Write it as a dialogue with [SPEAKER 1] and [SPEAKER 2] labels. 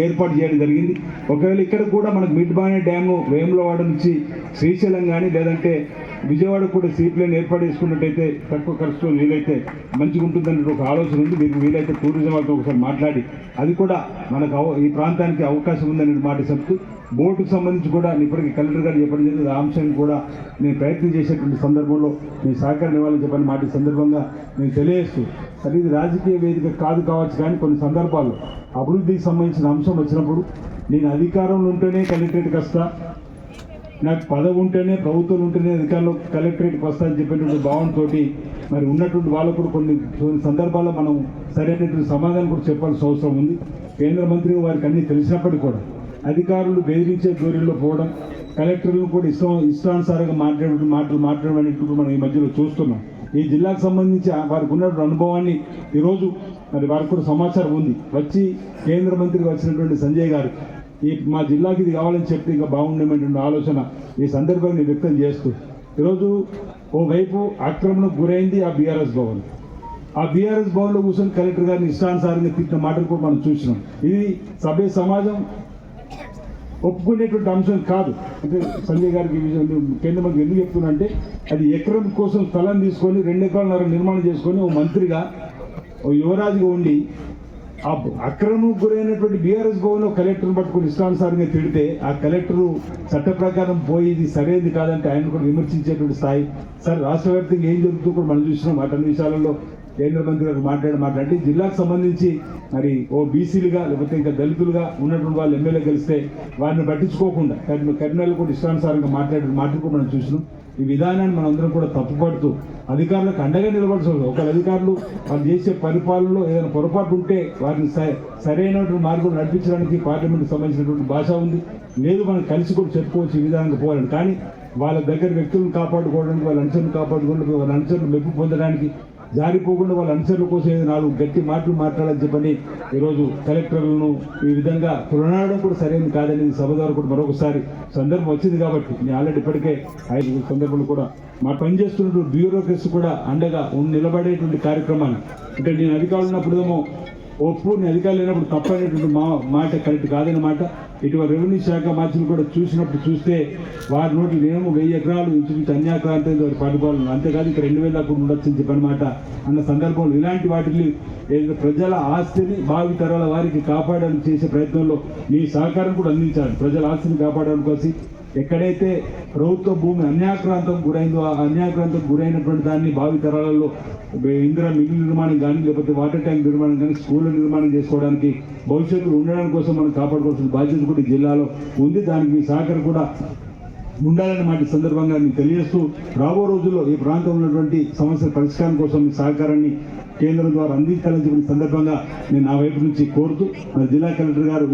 [SPEAKER 1] ఏర్పాటు చేయడం జరిగింది. ఒకవేళ ఇక్కడ కూడా మనకు మిడ్బానే డ్యాము వేములవాడ నుంచి శ్రీశైలం కానీ లేదంటే విజయవాడ కూడా సీప్లేన్ ఏర్పాటు చేసుకున్నట్టయితే తక్కువ ఖర్చుతో వీలైతే మంచిగా ఉంటుందనే ఒక ఆలోచన ఉంది. మీకు వీలైతే టూరిజం వాళ్ళతో ఒకసారి మాట్లాడి అది కూడా మనకు ఈ ప్రాంతానికి అవకాశం ఉందనే మాట చెప్తూ బోటుకు సంబంధించి కూడా ఇప్పటికీ కలెక్టర్ గారు చెప్పడం జరిగింది. ఆ అంశాన్ని కూడా నేను ప్రయత్నం చేసేటువంటి సందర్భంలో మీ సహకారం ఇవ్వాలని చెప్పని మాట సందర్భంగా నేను తెలియజేస్తూ అది ఇది రాజకీయ వేదిక కావచ్చు, కానీ కొన్ని సందర్భాల్లో అభివృద్ధికి సంబంధించిన అంశం వచ్చినప్పుడు నేను అధికారంలో ఉంటేనే కలెక్టరేట్కి వస్తా, నాకు పదవి ఉంటేనే ప్రభుత్వం ఉంటేనే అధికారంలో కలెక్టరేట్కి వస్తా అని చెప్పేటువంటి భావనతో మరి ఉన్నటువంటి వాళ్ళకు కూడా కొన్ని సందర్భాల్లో మనం సరైనటువంటి సమాధానం కూడా చెప్పాల్సిన అవసరం ఉంది. కేంద్ర మంత్రి వారికి అన్నీ తెలిసినప్పటికీ కూడా అధికారులు బెదిరించే దూరంలో పోవడం, కలెక్టర్లను కూడా ఇష్టానుసారంగా మాట్లాడడం అనేటువంటి మనం ఈ మధ్యలో చూస్తున్నాం. ఈ జిల్లాకు సంబంధించి వారికి ఉన్నటువంటి అనుభవాన్ని ఈరోజు మరి వారికి కూడా సమాచారం ఉంది. వచ్చి కేంద్ర మంత్రికి వచ్చినటువంటి సంజయ్ గారు మా జిల్లాకి ఇది కావాలని చెప్పి ఇంకా బాగుండేటువంటి ఆలోచన ఈ సందర్భంగా వ్యక్తం చేస్తూ ఈరోజు ఓవైపు ఆక్రమణకు గురైంది ఆ బీఆర్ఎస్ భవన్. ఆ బీఆర్ఎస్ భవన్లో కూర్చొని కలెక్టర్ గారిని ఇష్టానుసారంగా తిట్టిన మాటలు కూడా మనం చూసినాం. ఇది సమాజం ఒప్పుకునేటువంటి అంశం కాదు. అంటే సంజయ్ గారికి కేంద్ర మంత్రి ఎందుకు చెప్తున్నా అంటే అది ఎకరం కోసం స్థలం తీసుకొని 2 ఎకరాల నిర్మాణం చేసుకొని ఓ మంత్రిగా ఓ యువరాజుగా ఉండి ఆ అక్రమం గురైనటువంటి బీఆర్ఎస్ భవన్లో కలెక్టర్ని పట్టుకుని ఇష్టానుసారంగా తిడితే ఆ కలెక్టరు చట్ట ప్రకారం పోయి ఇది సరైనది కాదంటే ఆయన కూడా విమర్శించేటువంటి స్థాయి. సార్ రాష్ట్ర వ్యాప్తంగా ఏం జరుగుతుందో కూడా మనం చూసినాం. అటన్ని విషయాలలో కేంద్ర మంత్రి గారు మాట్లాడి జిల్లాకు సంబంధించి మరి ఓ బీసీలుగా లేకపోతే ఇంకా దళితులుగా ఉన్నటువంటి వాళ్ళు ఎమ్మెల్యే గెలిస్తే వారిని పట్టించుకోకుండా కరీంనగర్ కూడా ఇష్టానుసారంగా మాటలు కూడా మనం చూసినాం. ఈ విధానాన్ని మనందరం కూడా తప్పుపడుతూ అధికారులకు అండగా నిలబడాల్సి ఉంటుంది. ఒక అధికారులు వాళ్ళు చేసే పరిపాలనలో ఏదైనా పొరపాటు ఉంటే వారిని సరైనటువంటి మార్గం నడిపించడానికి పార్లమెంట్కి సంబంధించినటువంటి భాష ఉంది. లేదు మనం కలిసి కూడా చెప్పుకోవచ్చు ఈ విధానంగా పోవాలని. కానీ వాళ్ళ దగ్గర వ్యక్తులను కాపాడుకోవడానికి, వాళ్ళ అనుచరులను కాపాడుకోవడానికి, వాళ్ళ అనుచరులు మెప్పు పొందడానికి, జారిపోకుండా వాళ్ళ అనుచరుల కోసం ఏదో 4 గట్టి మాటలు మాట్లాడాలని చెప్పని ఈరోజు కలెక్టర్లను ఈ విధంగా కొనడం కూడా సరైనది కాదనేది సభ ద్వారా కూడా మరొకసారి సందర్భం వచ్చింది. కాబట్టి నేను ఆల్రెడీ ఇప్పటికే 5 సందర్భాలు కూడా మా పనిచేస్తున్నటువంటి బ్యూరోక్రసీ కూడా అండగా నిలబడేటువంటి కార్యక్రమాన్ని అంటే నేను అధికారులు ఉన్నప్పుడేమో ఒప్పు, నేను అధికారులు లేనప్పుడు తప్పనేటువంటి మాట కరెక్ట్ కాదన్నమాట. ఇటీవల రెవెన్యూ శాఖ మార్చులు కూడా చూస్తే వారి నోట్లు మేము 1000 ఎకరాలు ఇంచుమించు అన్యాక్రాంతి వారి పాటుకోవాలి, అంతేకాదు ఇక్కడ 2000 దాకా ఉండొచ్చు అని చెప్పనమాట అన్న సందర్భంలో ఇలాంటి వాటిని ఏదైతే ప్రజల ఆస్తిని భావి తరాల వారికి కాపాడడానికి చేసే ప్రయత్నంలో మీ సహకారం కూడా అందించాలి. ప్రజల ఆస్తిని కాపాడడానికి కోసం ఎక్కడైతే ప్రభుత్వ భూమి అన్యాక్రాంతం గురైందో ఆ అన్యాక్రాంతం గురైనటువంటి దాన్ని భావి తరాలలో ఇందిరా మిల్లు నిర్మాణం కానీ లేకపోతే వాటర్ ట్యాంక్ నిర్మాణం కానీ స్కూళ్ళ నిర్మాణం చేసుకోవడానికి భవిష్యత్తులో ఉండడానికి కోసం మనం కాపాడుకోవాల్సిన బాధ్యత కూడా ఈ జిల్లాలో ఉంది. దానికి మీ సహకారం కూడా ఉండాలని మాట సందర్భంగా నేను తెలియజేస్తూ రాబో రోజుల్లో ఈ ప్రాంతంలో ఉన్నటువంటి సమస్యల పరిష్కారం కోసం మీ సహకారాన్ని కేంద్రం ద్వారా అందించాలని చెప్పిన సందర్భంగా నేను నా వైపు నుంచి కోరుతూ జిల్లా కలెక్టర్ గారు